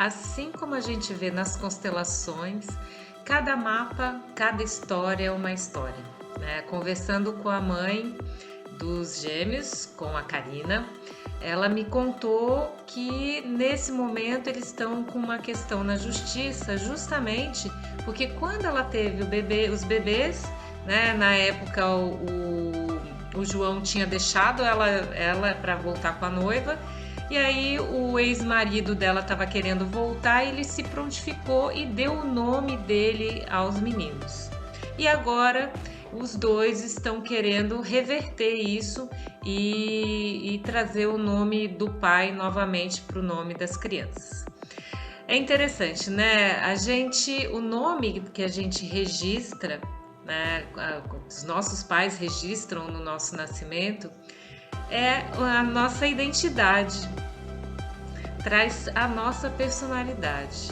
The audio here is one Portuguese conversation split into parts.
Assim como a gente vê nas constelações, cada mapa, cada história é uma história, né? Conversando com a mãe dos gêmeos, com a Karina, ela me contou que nesse momento eles estão com uma questão na justiça, justamente porque quando ela teve os bebês, né, na época o João tinha deixado ela para voltar com a noiva. E aí o ex-marido dela estava querendo voltar, ele se prontificou e deu o nome dele aos meninos. E agora os dois estão querendo reverter isso e trazer o nome do pai novamente para o nome das crianças. É interessante, né? O nome que a gente registra, né? Os nossos pais registram no nosso nascimento, é a nossa identidade, traz a nossa personalidade.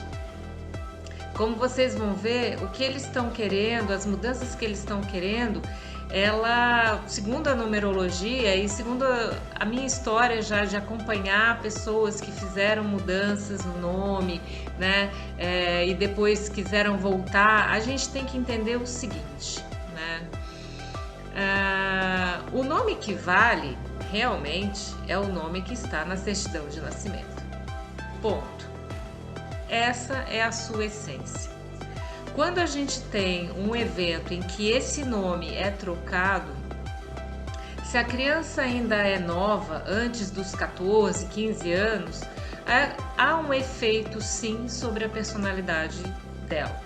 Como vocês vão ver, o que eles estão querendo, as mudanças que eles estão querendo, ela, segundo a numerologia e segundo a minha história já de acompanhar pessoas que fizeram mudanças no nome, né, e depois quiseram voltar, a gente tem que entender o seguinte, né, o nome que vale realmente é o nome que está na certidão de nascimento. Ponto. Essa é a sua essência. Quando a gente tem um evento em que esse nome é trocado, se a criança ainda é nova, antes dos 14, 15 anos, há um efeito sim sobre a personalidade dela.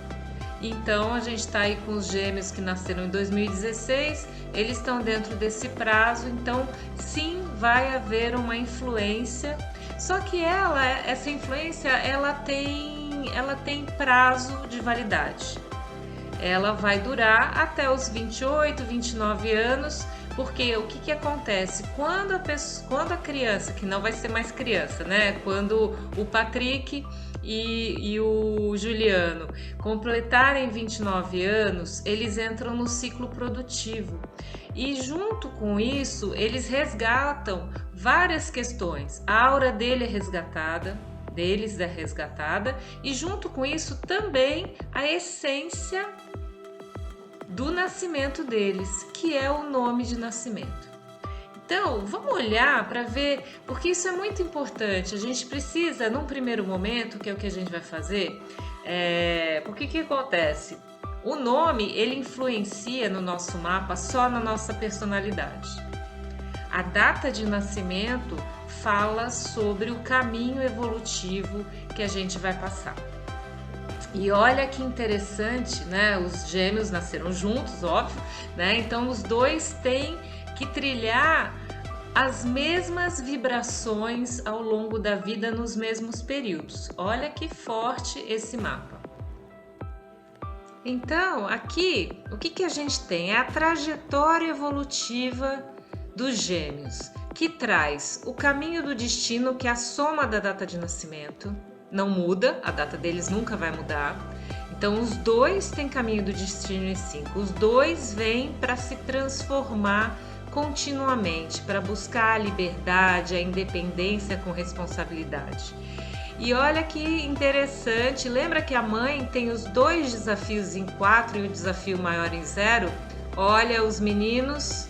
Então a gente está aí com os gêmeos que nasceram em 2016, eles estão dentro desse prazo, então sim vai haver uma influência, só que essa influência ela tem prazo de validade. Ela vai durar até os 28, 29 anos, porque o que acontece? Quando a criança, que não vai ser mais criança, né? Quando o Patrick e o Juliano completarem 29 anos, eles entram no ciclo produtivo. E junto com isso, eles resgatam várias questões. A aura deles é resgatada, e junto com isso também a essência do nascimento deles, que é o nome de nascimento. Então, vamos olhar para ver, porque isso é muito importante. A gente precisa, num primeiro momento, que é o que a gente vai fazer, porque o que acontece? O nome, ele influencia no nosso mapa só na nossa personalidade. A data de nascimento fala sobre o caminho evolutivo que a gente vai passar. E olha que interessante, né? Os gêmeos nasceram juntos, óbvio, né? Então os dois têm que trilhar as mesmas vibrações ao longo da vida nos mesmos períodos. Olha que forte esse mapa. Então, aqui, o que a gente tem? É a trajetória evolutiva dos gêmeos, que traz o caminho do destino, que é a soma da data de nascimento. Não muda, a data deles nunca vai mudar. Então, os dois têm caminho do destino em 5. Os dois vêm para se transformar continuamente, para buscar a liberdade, a independência com responsabilidade. E olha que interessante, lembra que a mãe tem os 2 desafios em 4 e o desafio maior em 0? Olha, os meninos,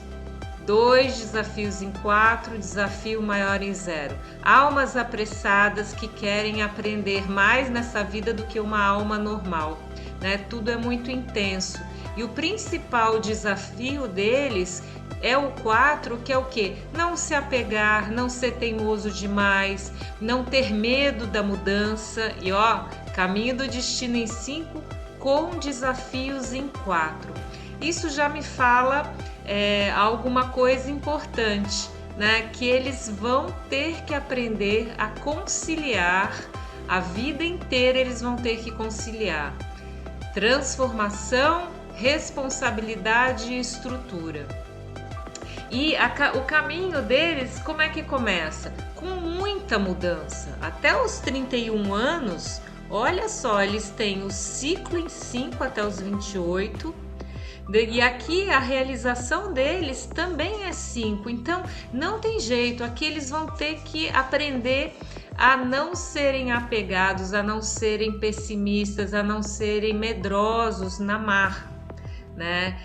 2 desafios em 4, desafio maior em 0. Almas apressadas que querem aprender mais nessa vida do que uma alma normal, né? Tudo é muito intenso. E o principal desafio deles é o 4, que é o quê? Não se apegar, não ser teimoso demais, não ter medo da mudança. E ó, caminho do destino em 5 com desafios em 4. Isso já me fala alguma coisa importante, né? Que eles vão ter que aprender a conciliar, a vida inteira eles vão ter que conciliar transformação, responsabilidade e estrutura. E o caminho deles, como é que começa? Com muita mudança. Até os 31 anos, olha só, eles têm o ciclo em 5 até os 28. E aqui a realização deles também é 5. Então, não tem jeito. Aqui eles vão ter que aprender a não serem apegados, a não serem pessimistas, a não serem medrosos na marra, né?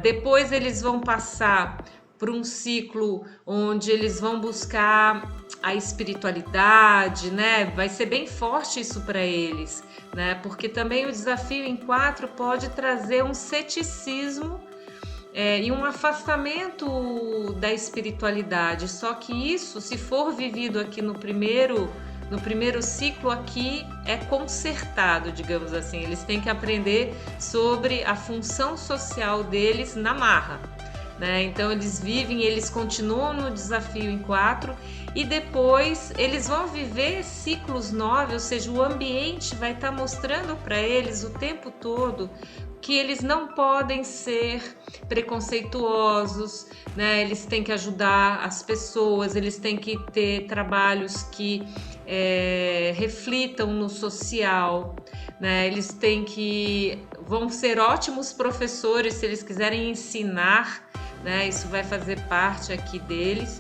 Depois eles vão passar por um ciclo onde eles vão buscar a espiritualidade, né? Vai ser bem forte isso para eles, né? Porque também o desafio em 4 pode trazer um ceticismo e um afastamento da espiritualidade. Só que isso, se for vivido aqui no primeiro ciclo, aqui é consertado, digamos assim. Eles têm que aprender sobre a função social deles na marra, né? Então eles continuam no desafio em 4 e depois eles vão viver ciclos 9, ou seja, o ambiente vai estar mostrando para eles o tempo todo que eles não podem ser preconceituosos, né? Eles têm que ajudar as pessoas, eles têm que ter trabalhos que reflitam no social, né? Eles vão ser ótimos professores se eles quiserem ensinar, né? Isso vai fazer parte aqui deles.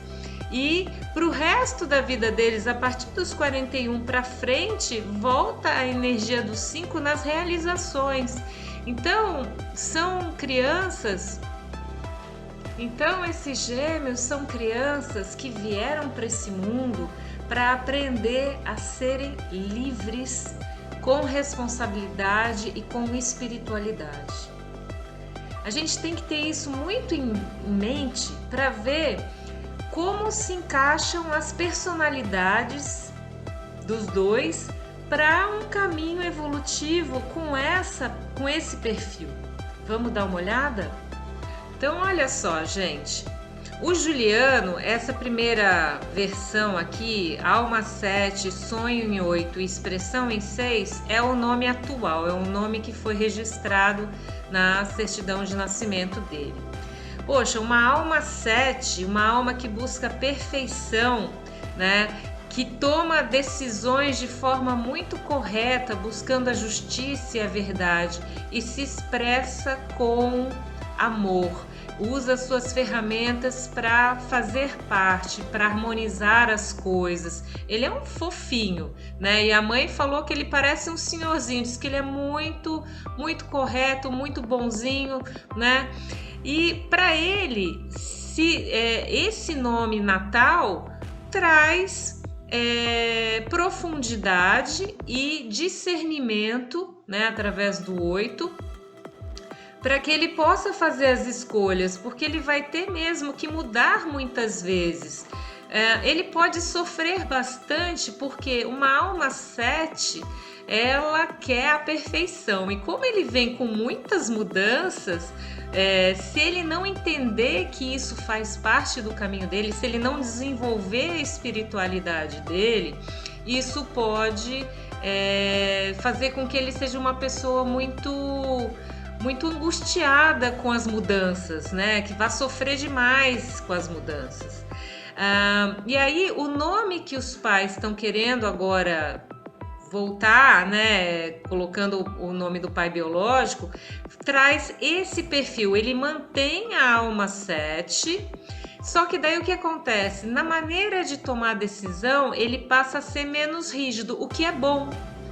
E para o resto da vida deles, a partir dos 41 para frente, volta a energia do 5 nas realizações. Então, esses gêmeos são crianças que vieram para esse mundo para aprender a serem livres, com responsabilidade e com espiritualidade. A gente tem que ter isso muito em mente para ver como se encaixam as personalidades dos dois para um caminho evolutivo com esse perfil. Vamos dar uma olhada? Então, olha só, gente. O Juliano, essa primeira versão aqui, Alma 7, Sonho em 8 e Expressão em 6, é o nome atual, é um nome que foi registrado na certidão de nascimento dele. Poxa, uma alma 7, uma alma que busca perfeição, né? Que toma decisões de forma muito correta, buscando a justiça e a verdade, e se expressa com amor, usa suas ferramentas para fazer parte, para harmonizar as coisas. Ele é um fofinho, né? E a mãe falou que ele parece um senhorzinho, diz que ele é muito, muito correto, muito bonzinho, né? E para ele, esse nome natal traz profundidade e discernimento, né, através do 8, para que ele possa fazer as escolhas, porque ele vai ter mesmo que mudar muitas vezes. Ele pode sofrer bastante, porque uma alma 7, ela quer a perfeição, e como ele vem com muitas mudanças, se ele não entender que isso faz parte do caminho dele, se ele não desenvolver a espiritualidade dele, isso pode fazer com que ele seja uma pessoa muito angustiada com as mudanças, né? Que vai sofrer demais com as mudanças. E aí, o nome que os pais estão querendo agora voltar, né, colocando o nome do pai biológico, traz esse perfil. Ele mantém a alma 7, só que daí o que acontece? Na maneira de tomar decisão, ele passa a ser menos rígido, o que é bom,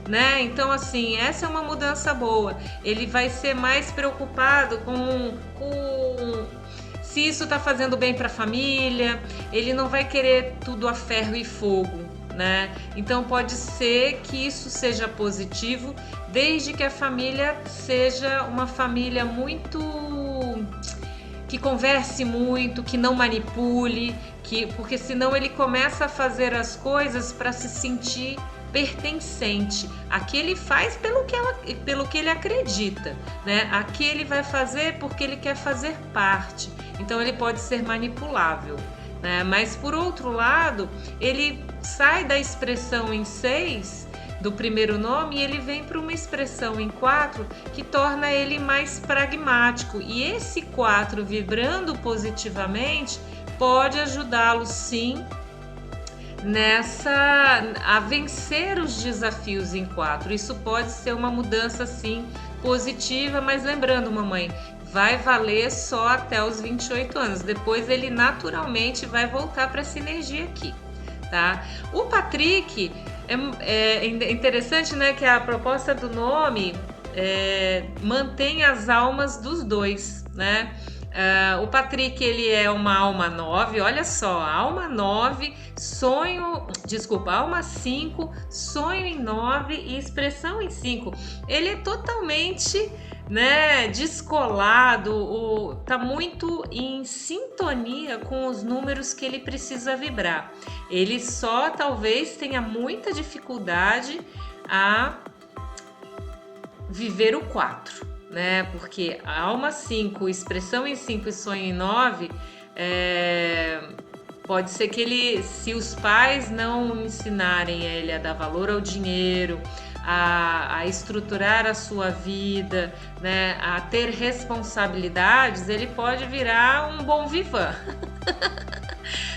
né? Então, assim, essa é uma mudança boa. Ele vai ser mais preocupado com se isso está fazendo bem para a família. Ele não vai querer tudo a ferro e fogo, né? Então pode ser que isso seja positivo, desde que a família seja uma família que converse muito, que não manipule, porque senão ele começa a fazer as coisas para se sentir pertencente. Aqui ele faz pelo que ele acredita, né? Aqui ele vai fazer porque ele quer fazer parte. Então ele pode ser manipulável, né? Mas por outro lado, ele sai da expressão em 6 do primeiro nome e ele vem para uma expressão em 4 que torna ele mais pragmático. E esse 4 vibrando positivamente pode ajudá-lo, sim, a vencer os desafios em 4. Isso pode ser uma mudança, sim, positiva, mas lembrando, mamãe, vai valer só até os 28 anos. Depois ele naturalmente vai voltar para essa energia aqui, tá? O Patrick é interessante, né, que a proposta do nome mantém as almas dos dois, né? O Patrick, ele é uma alma 9, olha só, alma 9, alma 5, sonho em 9 e expressão em 5. Ele é totalmente, né, descolado, tá muito em sintonia com os números que ele precisa vibrar. Ele só talvez tenha muita dificuldade a viver o 4, né? Porque a alma 5, expressão em 5 e sonho em 9, pode ser que ele, se os pais não ensinarem ele a dar valor ao dinheiro, a estruturar a sua vida, né, a ter responsabilidades, ele pode virar um bom vivan.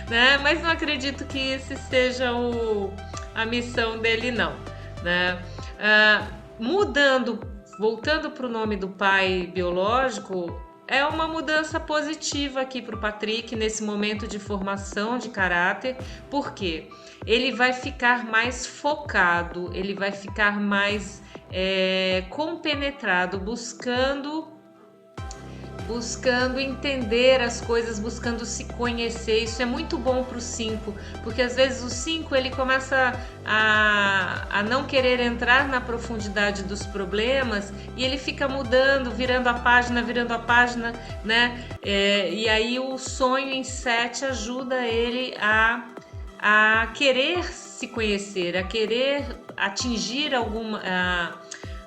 Né? Mas não acredito que esse seja a missão dele, não, né? Voltando para o nome do pai biológico, é uma mudança positiva aqui para o Patrick nesse momento de formação de caráter, porque ele vai ficar mais focado, ele vai ficar mais compenetrado, buscando entender as coisas, buscando se conhecer. Isso é muito bom para o 5, porque às vezes o 5 ele começa a não querer entrar na profundidade dos problemas e ele fica mudando, virando a página, né? E aí o sonho em 7 ajuda ele a querer se conhecer, a querer atingir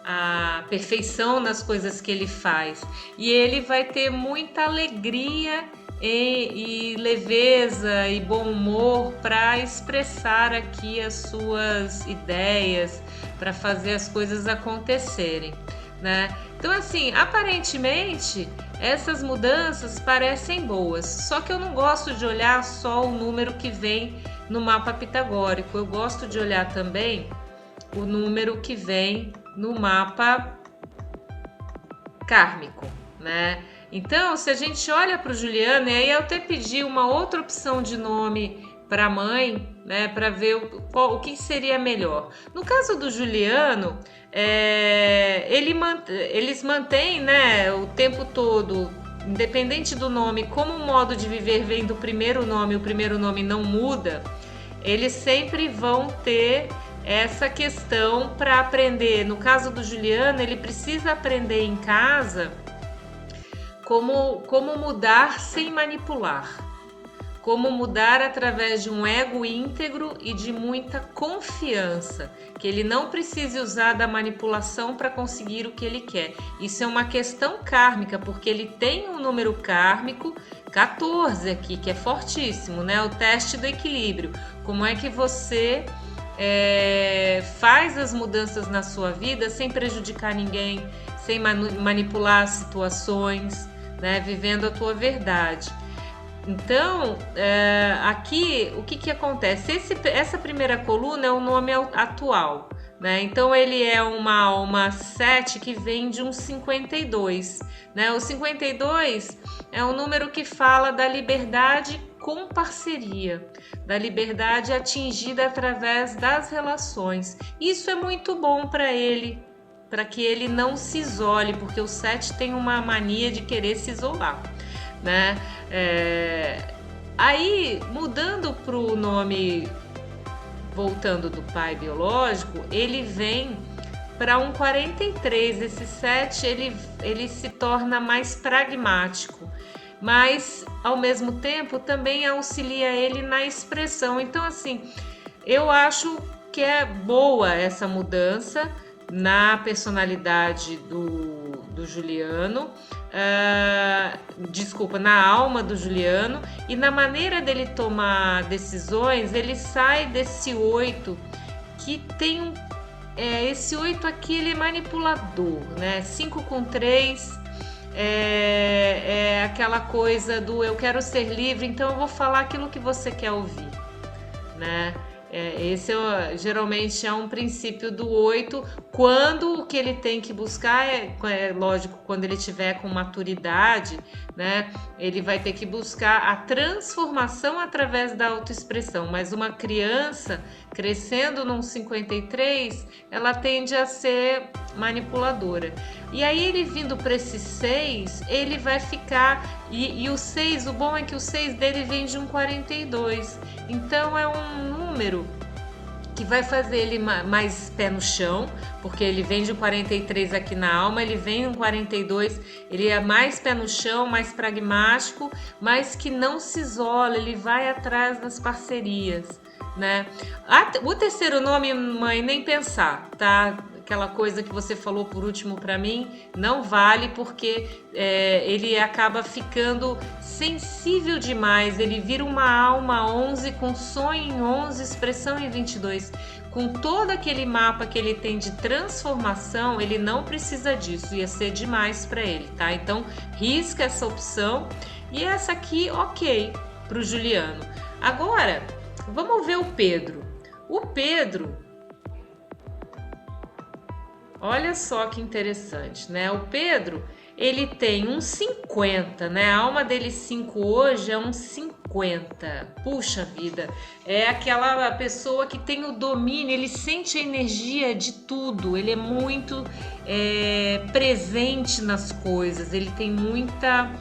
a perfeição nas coisas que ele faz, e ele vai ter muita alegria e leveza e bom humor para expressar aqui as suas ideias, para fazer as coisas acontecerem, né? Então, assim, aparentemente essas mudanças parecem boas, só que eu não gosto de olhar só o número que vem no mapa pitagórico, eu gosto de olhar também o número que vem no mapa kármico, né? Então, se a gente olha para o Juliano, e aí eu até pedi uma outra opção de nome para a mãe, né, para ver o que seria melhor. No caso do Juliano, eles mantêm, né, o tempo todo, independente do nome, como o modo de viver vem do primeiro nome, o primeiro nome não muda, eles sempre vão ter essa questão para aprender. No caso do Juliano, ele precisa aprender em casa como mudar sem manipular, como mudar através de um ego íntegro e de muita confiança, que ele não precise usar da manipulação para conseguir o que ele quer. Isso é uma questão kármica, porque ele tem um número kármico 14 aqui, que é fortíssimo, né? O teste do equilíbrio. Como é que você faz as mudanças na sua vida sem prejudicar ninguém, sem manipular situações, né? Vivendo a tua verdade. Então, aqui, o que acontece? Essa primeira coluna é o nome atual, né? Então, ele é uma alma 7 que vem de um 52, né? O 52 é um número que fala da liberdade com parceria, da liberdade atingida através das relações. Isso é muito bom para ele, para que ele não se isole, porque o 7 tem uma mania de querer se isolar, né? Aí, mudando para o nome, voltando do pai biológico, ele vem para um 43. Esse 7 ele se torna mais pragmático, mas ao mesmo tempo também auxilia ele na expressão. Então, assim, eu acho que é boa essa mudança na personalidade do Juliano, na alma do Juliano, e na maneira dele tomar decisões. Ele sai desse 8 que tem esse 8 aqui, ele é manipulador, né? 5 com 3 é aquela coisa do eu quero ser livre, então eu vou falar aquilo que você quer ouvir, né? Esse geralmente é um princípio do 8, quando o que ele tem que buscar lógico, quando ele tiver com maturidade, né, ele vai ter que buscar a transformação através da autoexpressão, mas uma criança crescendo num 53, ela tende a ser manipuladora. E aí ele vindo para esse 6, ele vai ficar, e o 6, o bom é que o 6 dele vem de um 42, então é um número que vai fazer ele mais pé no chão, porque ele vem de 43 aqui na alma, ele vem um 42, ele é mais pé no chão, mais pragmático, mas que não se isola, ele vai atrás das parcerias, né? O terceiro nome, mãe, nem pensar, tá? Aquela coisa que você falou por último para mim, não vale, porque ele acaba ficando sensível demais, ele vira uma alma 11 com sonho em 11, expressão em 22. Com todo aquele mapa que ele tem de transformação, ele não precisa disso, ia ser demais para ele, tá? Então risca essa opção, e essa aqui, ok, para o Juliano. Agora, vamos ver o Pedro. O Pedro, olha só que interessante, né? O Pedro, ele tem um 50, né? A alma dele 5 hoje é um 50. Puxa vida, é aquela pessoa que tem o domínio, ele sente a energia de tudo, ele é muito presente nas coisas, ele tem muita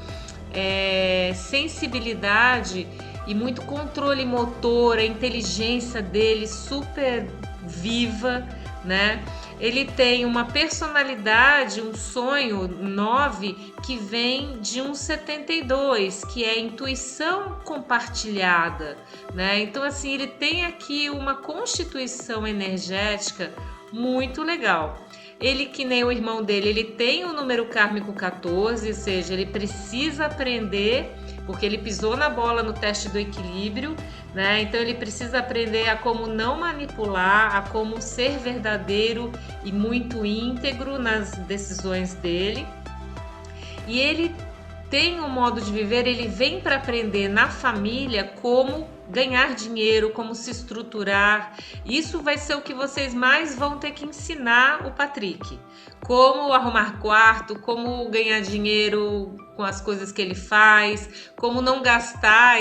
sensibilidade e muito controle motor, a inteligência dele super viva, né? Ele tem uma personalidade, um sonho 9, que vem de um 72, que é intuição compartilhada, né? Então, assim, ele tem aqui uma constituição energética muito legal. Ele, que nem o irmão dele, ele tem o número kármico 14, ou seja, ele precisa aprender, porque ele pisou na bola no teste do equilíbrio, né? Então ele precisa aprender a como não manipular, a como ser verdadeiro e muito íntegro nas decisões dele. E ele tem um modo de viver, ele vem para aprender na família como ganhar dinheiro, como se estruturar. Isso vai ser o que vocês mais vão ter que ensinar o Patrick. Como arrumar quarto, como ganhar dinheiro com as coisas que ele faz, como não gastar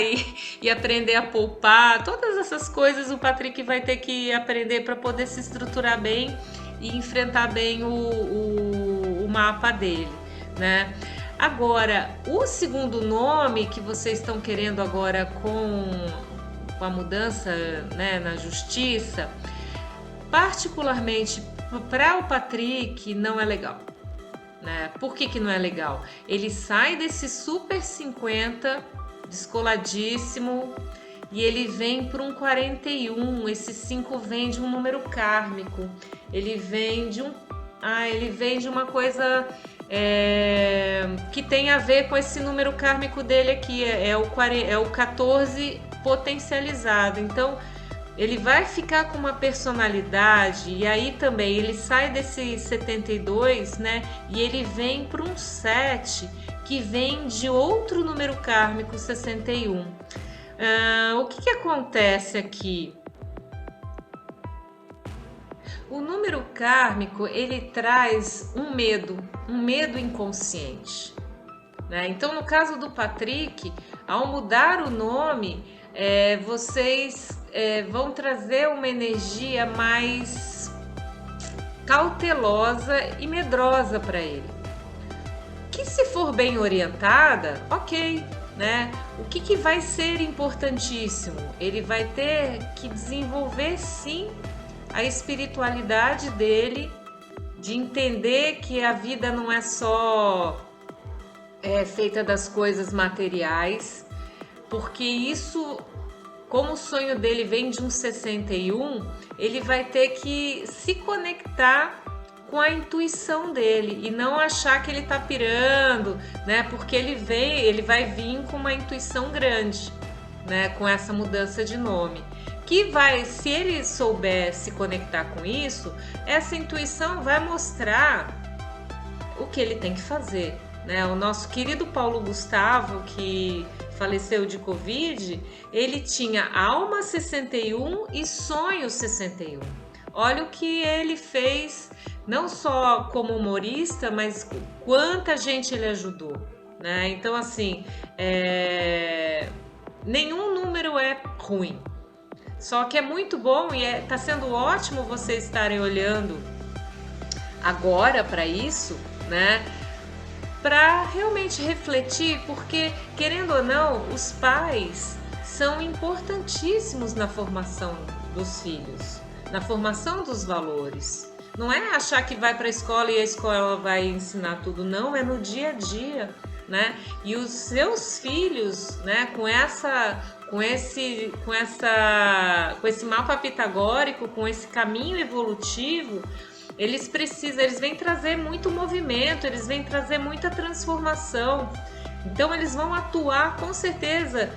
e aprender a poupar. Todas essas coisas o Patrick vai ter que aprender para poder se estruturar bem e enfrentar bem o mapa dele, né? Agora, o segundo nome que vocês estão querendo agora com a mudança, né, na justiça, particularmente para o Patrick, não é legal, né? Por que não é legal? Ele sai desse super 50, descoladíssimo, e ele vem para um 41. Esse 5 vem de um número kármico, ele vem de uma coisa que tem a ver com esse número kármico dele aqui, é o 14 potencializado. Então ele vai ficar com uma personalidade, e aí também ele sai desse 72, né, e ele vem para um 7 que vem de outro número kármico, 61. O que acontece aqui? O número kármico, ele traz um medo inconsciente, né? Então, no caso do Patrick, ao mudar o nome, vocês vão trazer uma energia mais cautelosa e medrosa para ele. Que, se for bem orientada, ok, né? O que vai ser importantíssimo? Ele vai ter que desenvolver, sim, a espiritualidade dele, de entender que a vida não é só feita das coisas materiais, porque isso, como o sonho dele vem de um 61, ele vai ter que se conectar com a intuição dele e não achar que ele tá pirando, né? Porque ele vai vir com uma intuição grande, né? Com essa mudança de nome. Que vai, se ele souber se conectar com isso, essa intuição vai mostrar o que ele tem que fazer, né? O nosso querido Paulo Gustavo, que faleceu de Covid, ele tinha alma 61 e sonho 61. Olha o que ele fez, não só como humorista, mas quanta gente ele ajudou, né? Então, assim, nenhum número é ruim. Só que é muito bom e tá sendo ótimo vocês estarem olhando agora para isso, né? Para realmente refletir, porque, querendo ou não, os pais são importantíssimos na formação dos filhos, na formação dos valores. Não é achar que vai para a escola e a escola vai ensinar tudo, não, é no dia a dia, né? E os seus filhos, né, com esse mapa pitagórico, com esse caminho evolutivo, eles vêm trazer muito movimento, eles vêm trazer muita transformação. Então eles vão atuar com certeza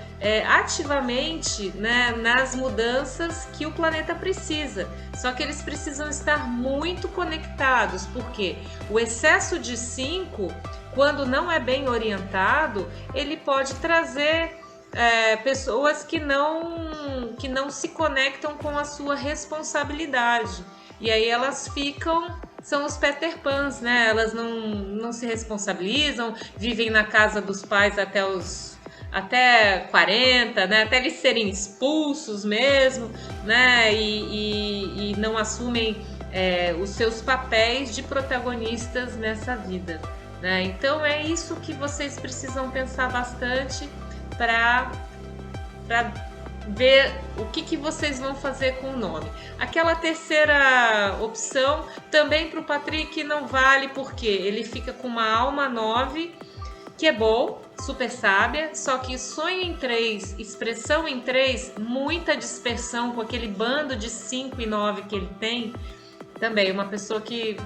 ativamente, né, nas mudanças que o planeta precisa. Só que eles precisam estar muito conectados, porque o excesso de 5, quando não é bem orientado, ele pode trazer pessoas que não se conectam com a sua responsabilidade. E aí elas são os Peter Pans, né? Elas não se responsabilizam, vivem na casa dos pais até 40, né? Até eles serem expulsos mesmo, né? E não assumem os seus papéis de protagonistas nessa vida, né? Então é isso que vocês precisam pensar bastante para ver o que vocês vão fazer com o nome. Aquela terceira opção também para o Patrick não vale, porque ele fica com uma alma 9, que é bom, super sábia, só que sonho em 3, expressão em 3, muita dispersão com aquele bando de 5 e 9 que ele tem. Também uma pessoa que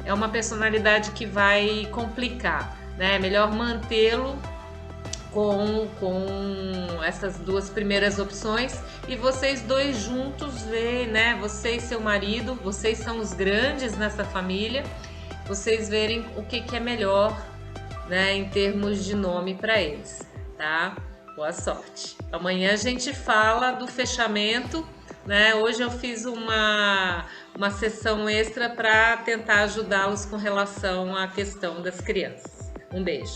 é uma personalidade que vai complicar, né? É melhor mantê-lo com essas duas primeiras opções e vocês dois juntos ver, né? Você e seu marido, vocês são os grandes nessa família, vocês verem o que é melhor, né, em termos de nome para eles, tá? Boa sorte. Amanhã a gente fala do fechamento, né? Hoje eu fiz uma sessão extra para tentar ajudá-los com relação à questão das crianças. Um beijo.